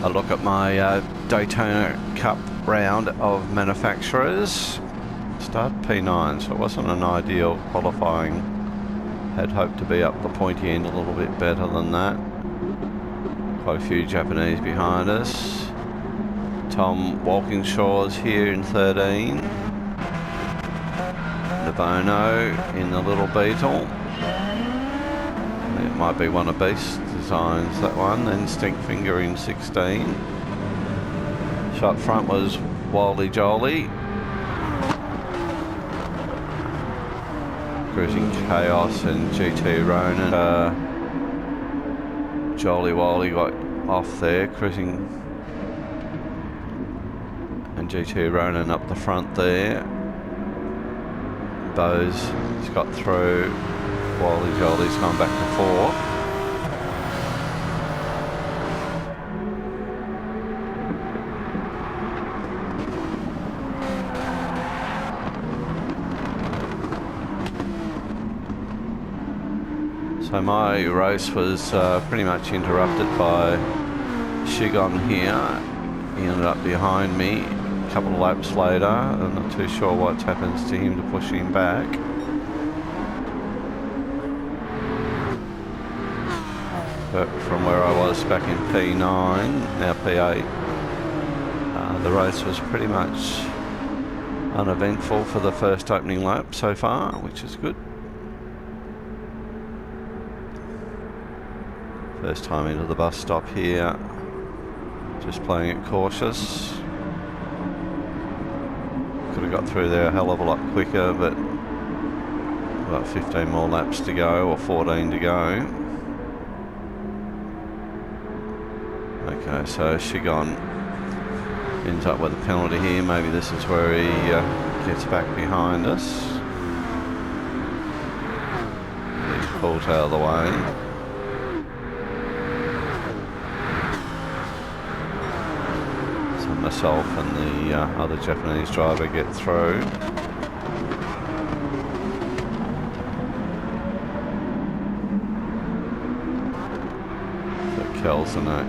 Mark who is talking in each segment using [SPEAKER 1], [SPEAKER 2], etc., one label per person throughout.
[SPEAKER 1] a look at my Daytona Cup round of manufacturers. Started P9, so it wasn't an ideal qualifying. Had hoped to be up the pointy end a little bit better than that. Quite a few Japanese behind us. Tom Walkinshaw's here in 13. Novono in the little Beetle. It might be one of Beast's designs, that one. Then Stinkfinger in 16. Shot front was Wildly Jolly. Cruising Chaos and GT Ronin. Jolly Wally got off there, Cruising and GT Ronin up the front there. Bose has got through. Wally Jolly's gone back to 4. So my race was pretty much interrupted by Shigon here. He ended up behind me a couple of laps later. I'm not too sure what happens to him to push him back. But from where I was back in P9, now P8, the race was pretty much uneventful for the first opening lap so far, which is good. First time into the bus stop here, just playing it cautious. Could have got through there a hell of a lot quicker, but about 15 more laps to go, or 14 to go. Okay, so Shigon ends up with a penalty here. Maybe this is where he gets back behind us. He's pulled out of the way. Myself and the other Japanese driver get through. So Kelsonak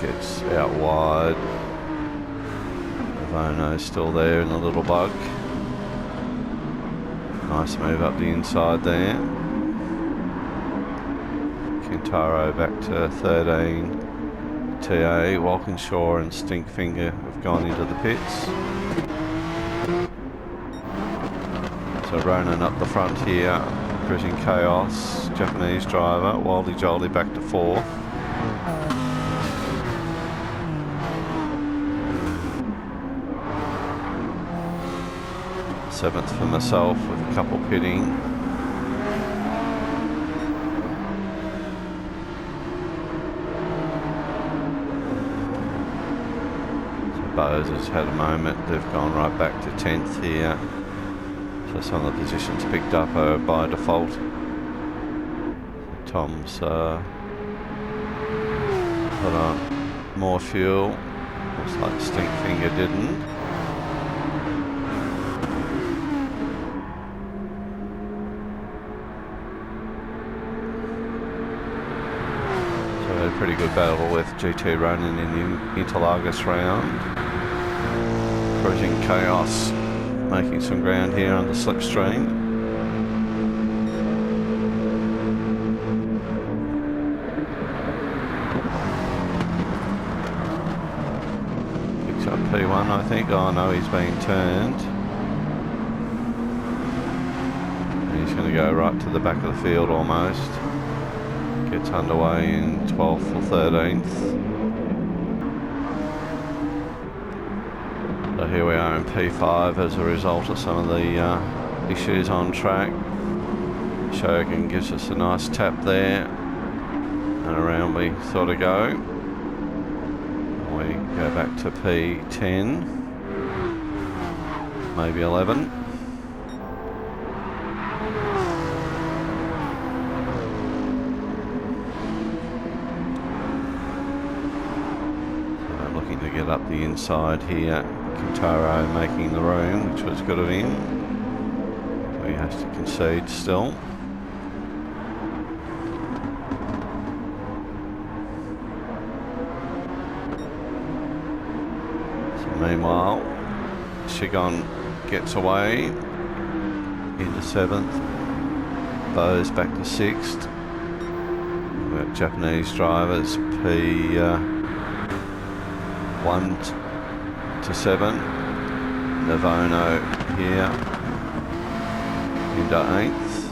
[SPEAKER 1] gets out wide. Avono's still there in the little bug. Nice move up the inside there. Kintaro back to 13. TA, Walkinshaw and Stinkfinger have gone into the pits. So Ronin up the front here, cruising Chaos, Japanese driver, Wildly Jolly back to 4. Seventh for myself with a couple pitting. Bose has had a moment, they've gone right back to 10th here. So some of the positions picked up are by default. Tom's put on more fuel. Looks like Stinkfinger didn't. So a pretty good battle with GT Ronin in the Interlagos round. Cruising Chaos, making some ground here on the slipstream. Picks up P1, I think. Oh no, he's being turned. And he's going to go right to the back of the field almost. Gets underway in 12th or 13th. So here we are in P5 as a result of some of the issues on track. Shogun gives us a nice tap there, and around we sort of go. We go back to P10, maybe 11. So looking to get up the inside here. Kintaro making the room, which was good of him. He has to concede still. Meanwhile, Shigon gets away into 7th. Bose back to 6th. We've got Japanese drivers P1 to 7. Navono here into 8th.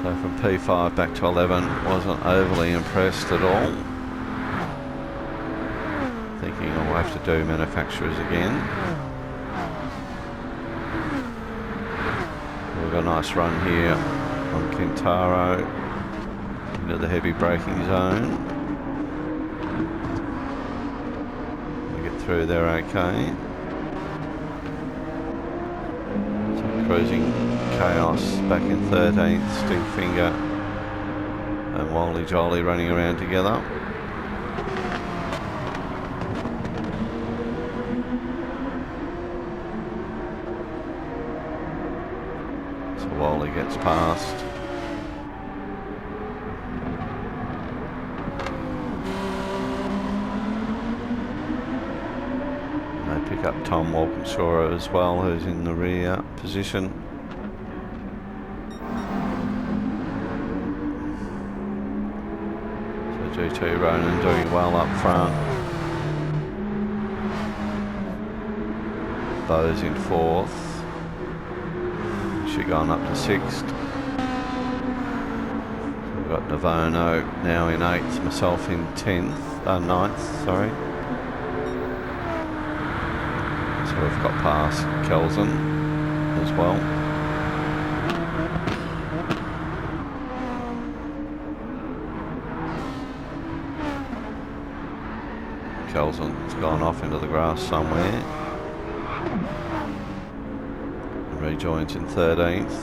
[SPEAKER 1] So from P5 back to 11, wasn't overly impressed at all. Thinking I'll have to do manufacturers again. We've got a nice run here on Kintaro into the heavy braking zone. We get through there okay. So cruising Chaos back in 13th, Stinkfinger and Wally Jolly running around together. So Wally gets past. And they pick up Tom Walkinshaw as well, who's in the rear position. GT Ronan doing well up front. Bose in 4th. Shigon up to 6th. We've got Navono now in 8th, myself in 9th, sorry. So we've got past Kelsen as well. Kelsen's gone off into the grass somewhere. Rejoins in 13th.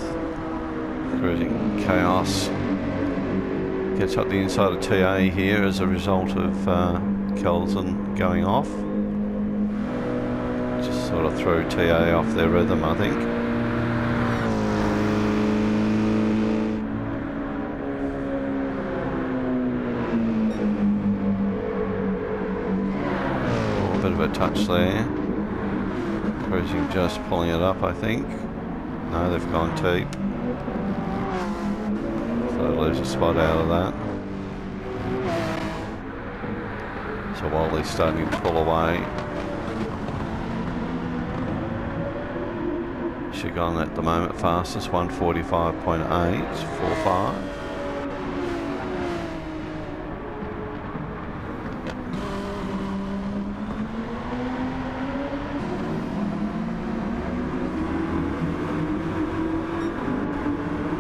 [SPEAKER 1] Cruising Chaos. Gets up the inside of TA here as a result of Kelsen going off. Just sort of threw TA off their rhythm, I think. Bit of a touch there. Cruising just pulling it up, I think. No, they've gone deep. So they lose a spot out of that. So Wally's starting to pull away. Shigon at the moment fastest, 1:45.845.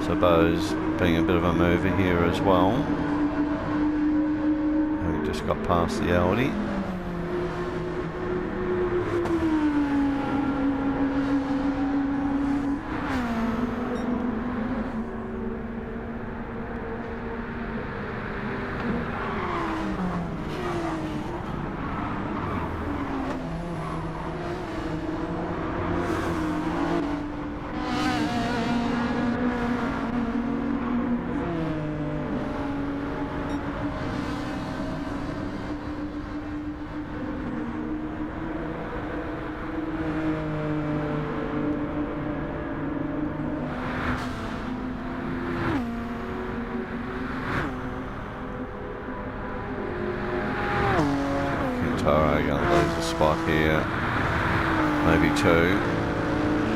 [SPEAKER 1] So Bose being a bit of a mover here as well. Having just got past the Audi. Going to lose a spot here, maybe 2.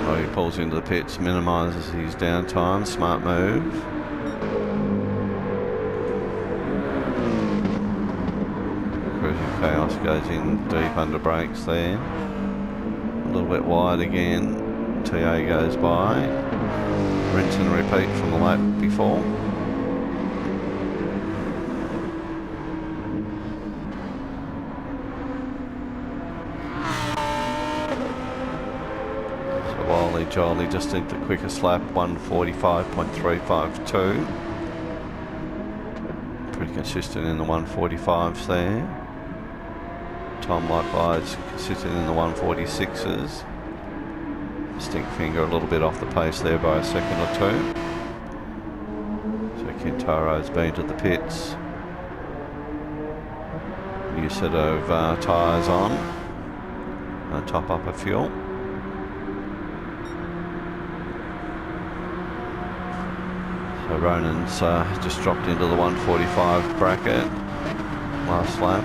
[SPEAKER 1] Oh, he pulls into the pits, minimises his downtime, smart move. Cruising Chaos goes in deep under brakes there. A little bit wide again, TA goes by. Rinse and repeat from the lap before. Jolly just did the quickest lap, 1:45.352. Pretty consistent in the 1:45s there. Tom likewise consistent in the 1:46s. Stink finger a little bit off the pace there by a second or two. So Kintaro's been to the pits. New set of tyres on. Top up of fuel. So Ronan's just dropped into the 145 bracket last lap.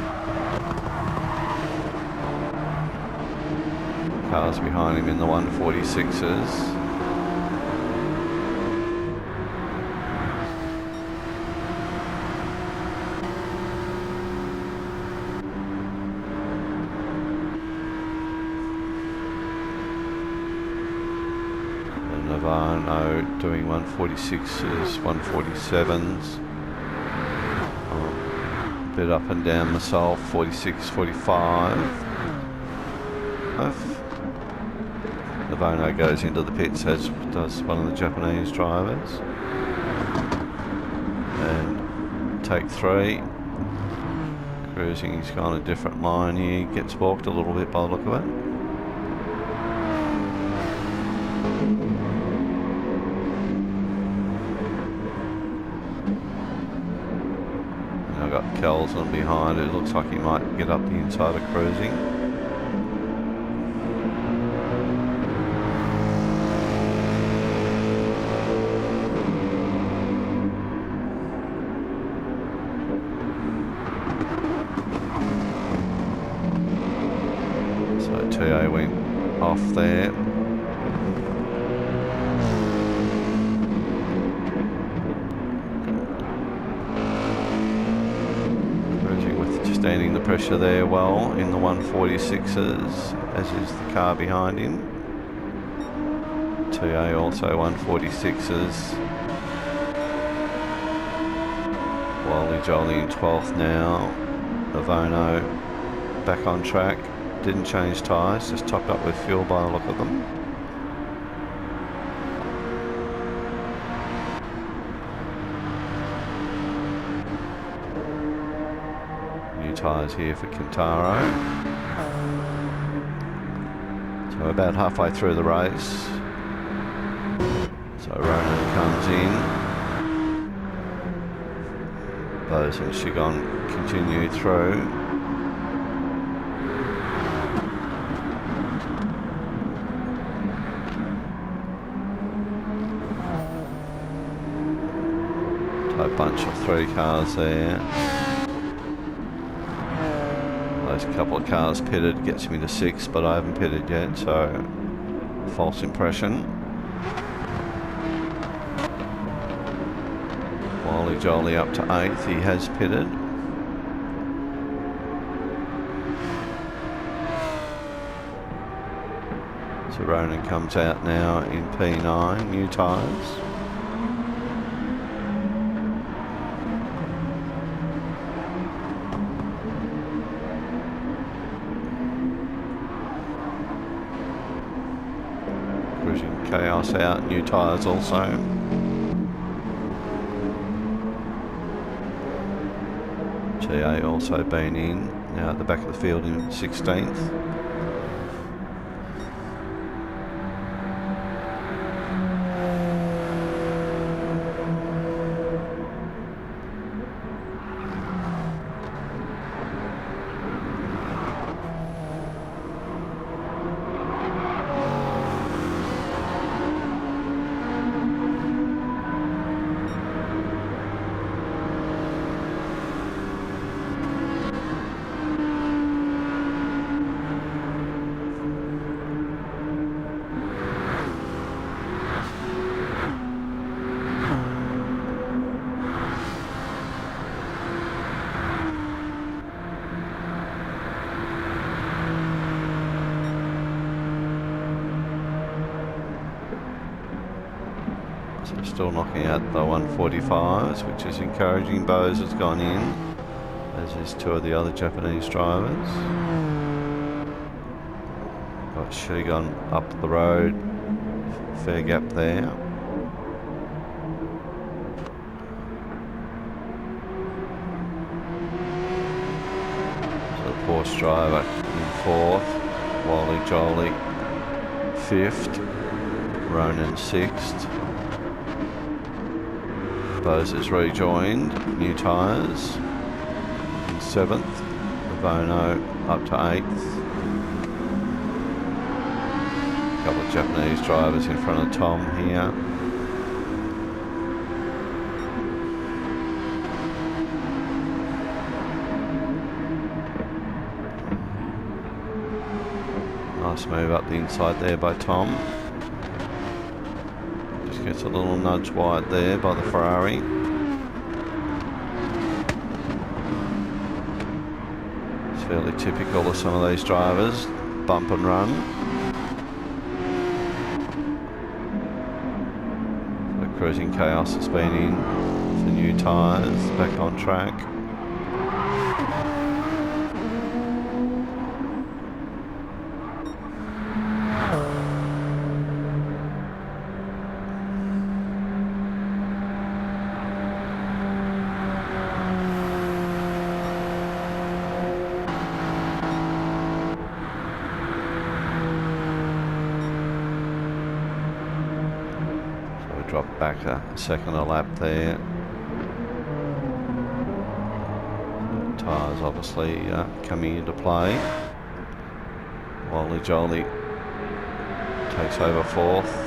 [SPEAKER 1] Cars behind him in the 146s. Navano doing 146s, 147s. A bit up and down myself, 46, 45. Navano goes into the pits, as does one of the Japanese drivers. And take 3. Cruising, he's gone a different line here, gets balked a little bit by the look of it. I've got Kelson behind, it looks like he might get up the inside of cruising. So TA went off there. Standing the pressure there well in the 146s, as is the car behind him. TA also 146s. Wally Jolly in 12th now. Avono back on track. Didn't change tyres, just topped up with fuel by the look of them. Tyres here for Kintaro. So about halfway through the race. So Ronan comes in. Bose and Shigon continue through. So a bunch of 3 cars there. A couple of cars pitted gets me to 6, but I haven't pitted yet, so false impression. Wally Jolly up to 8th, he has pitted. So Ronan comes out now in P9, new tyres. Chaos out, new tyres also. GA also been in, now at the back of the field in 16th. So still knocking out the 145s, which is encouraging. Bose has gone in, as is 2 of the other Japanese drivers. Got Shigon up the road, fair gap there. So the Porsche driver in 4th, Wally Jolly 5th. Ronan 6th. Bose is rejoined, new tyres. 7th. Bono up to 8th. A couple of Japanese drivers in front of Tom here. Nice move up the inside there by Tom. Just gets a little nudge wide there by the Ferrari. It's fairly typical of some of these drivers. Bump and run. So Cruising Chaos has been in for new tyres, back on track. Drop back a second a lap there. Tyres obviously coming into play. Wally Jolly takes over 4th.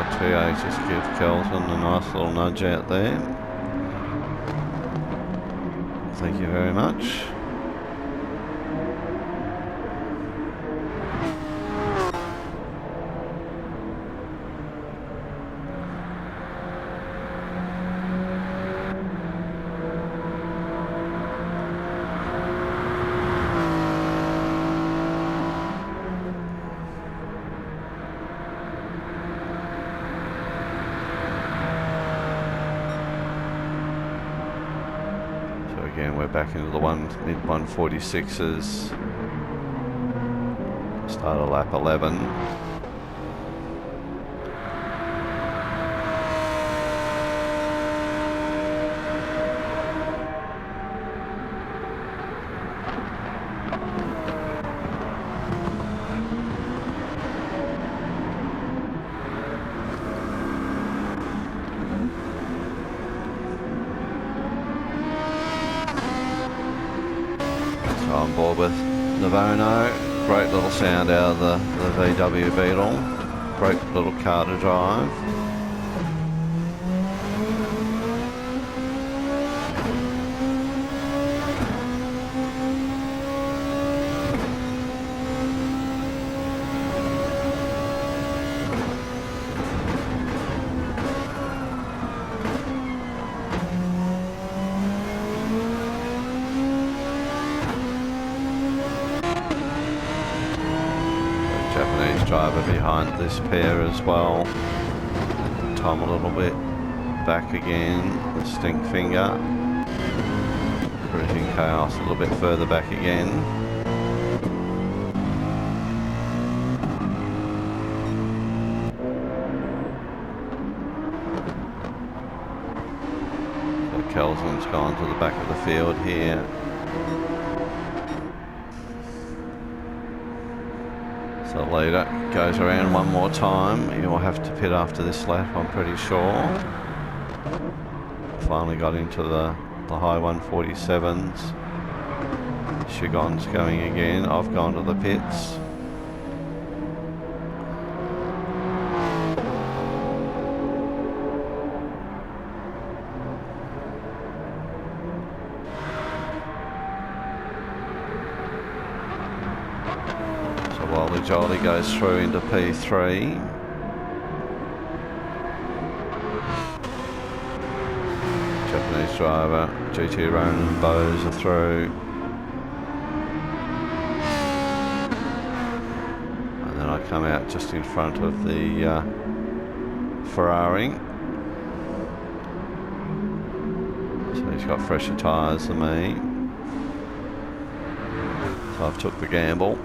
[SPEAKER 1] T8 just give Kelton a nice little nudge out there. Thank you very much. Again, we're back into the mid 146s. Start of lap 11. On board with Navono. Great little sound out of the VW Beetle. Great little car to drive. Japanese driver behind this pair as well. Tom a little bit back again, the stink finger. Cruising Chaos a little bit further back again. So Kelton's gone to the back of the field here. The leader goes around one more time. He will have to pit after this lap, I'm pretty sure. Finally got into the high 147s. Shigon's going again. I've gone to the pits. jolly goes through into P3. Japanese driver, GT Ronin and Bose are through. And then I come out just in front of the Ferrari. So he's got fresher tyres than me. So I've took the gamble.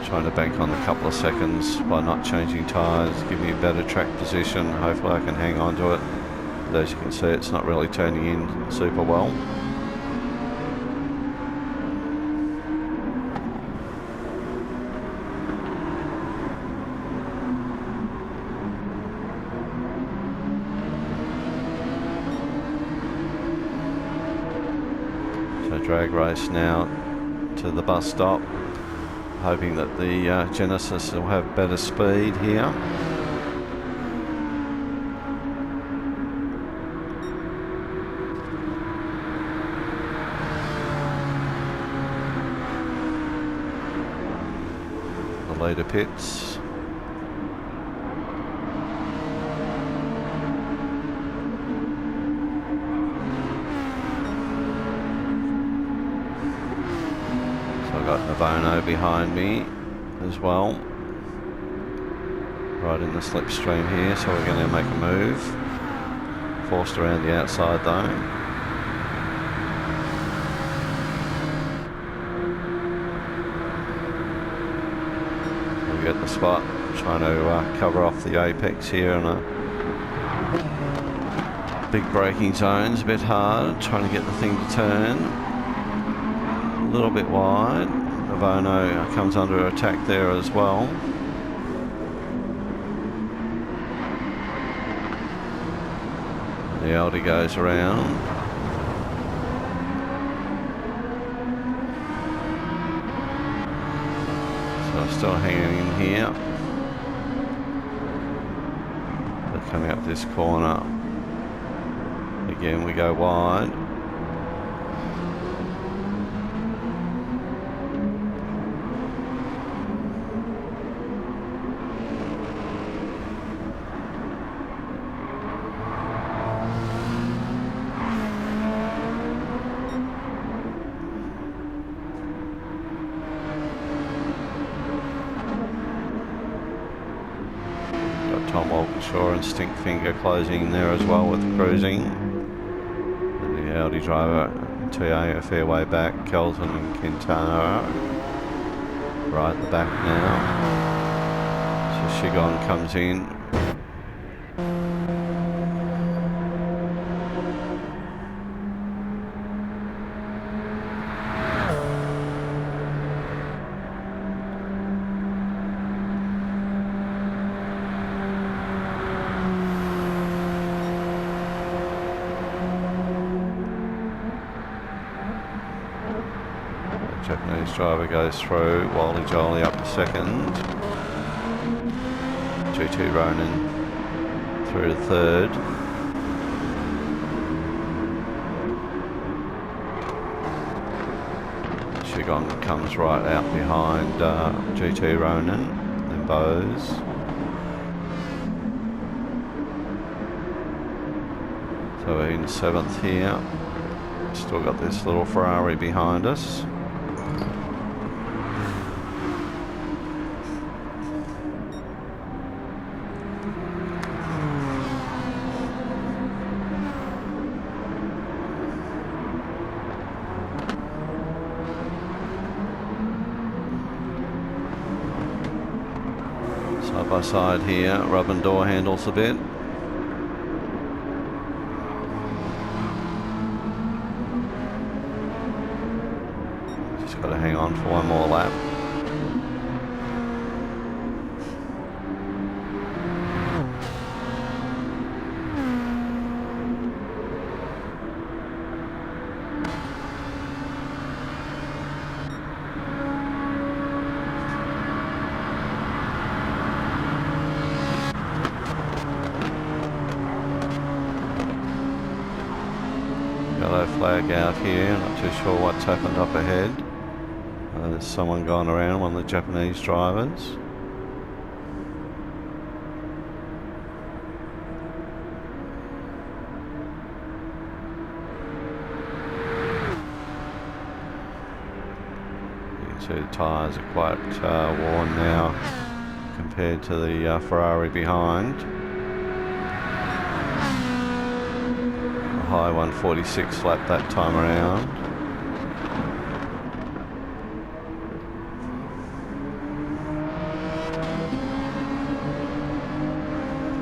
[SPEAKER 1] Trying to bank on a couple of seconds by not changing tyres, give me a better track position. Hopefully I can hang on to it. But as you can see, it's not really turning in super well. So drag race now to the bus stop. Hoping that the Genesis will have better speed here. The leader pits. Got Navono behind me as well, right in the slipstream here, so we're going to make a move. Forced around the outside though. We get the spot, trying to cover off the apex here on a big braking zone's a bit hard, trying to get the thing to turn. A little bit wide. Navono comes under attack there as well. The Audi goes around. So I'm still hanging in here. But coming up this corner, again we go wide. Tom Walkinshaw and Stinkfinger closing there as well with cruising. And the Audi driver, TA, a fair way back. Kelton and Quintana right at the back now. So Shigon comes in. Japanese driver goes through, Wally Jolly up to second. GT Ronin through to third. Shigon comes right out behind GT Ronin, then Bose. So we're in seventh here. Still got this little Ferrari behind us. Side by side here, rubbing door handles a bit. Just got to hang on for one more lap. Yellow flag out here, not too sure what's happened up ahead. There's someone going around, one of the Japanese drivers. So the tyres are quite worn now compared to the Ferrari behind. A high 146 lap that time around.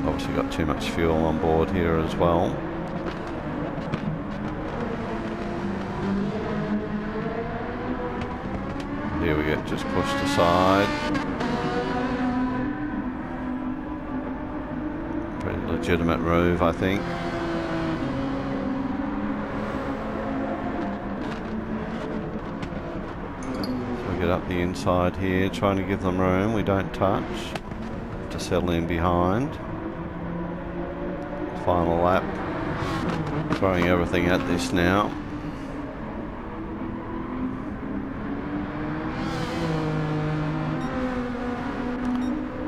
[SPEAKER 1] Obviously got too much fuel on board here as well. Here we get just pushed aside. Pretty legitimate move, I think. So we get up the inside here, trying to give them room. We don't touch. To settle in behind. Final lap. Throwing everything at this now.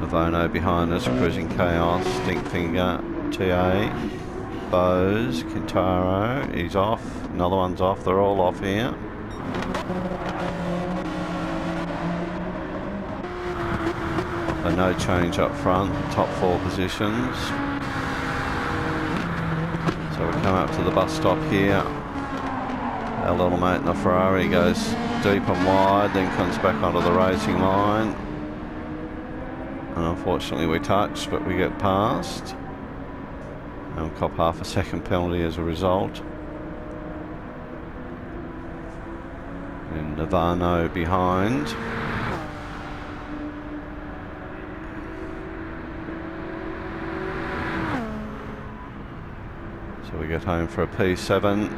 [SPEAKER 1] Vono behind us, Cruising Chaos, Stinkfinger, TA, Bose, Kintaro, he's off, another one's off, they're all off here. A no change up front, top 4 positions. So we come up to the bus stop here. Our little mate in the Ferrari goes deep and wide, then comes back onto the racing line. And unfortunately we touch, but we get past. And we'll cop half a second penalty as a result. And Navano behind. So we get home for a P7.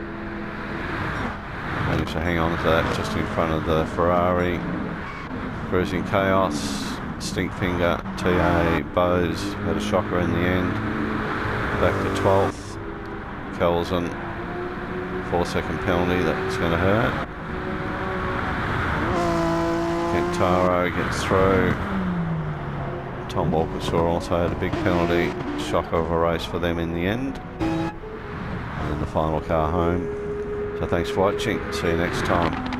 [SPEAKER 1] Managed to hang on to that just in front of the Ferrari. Cruising Chaos, Stinkfinger, TA, Bose had a shocker in the end. Back to 12th. Kelsen, 4-second penalty, that's going to hurt. Kentaro gets through. Tom Walkinshaw also had a big penalty. Shocker of a race for them in the end. And then the final car home. So thanks for watching. See you next time.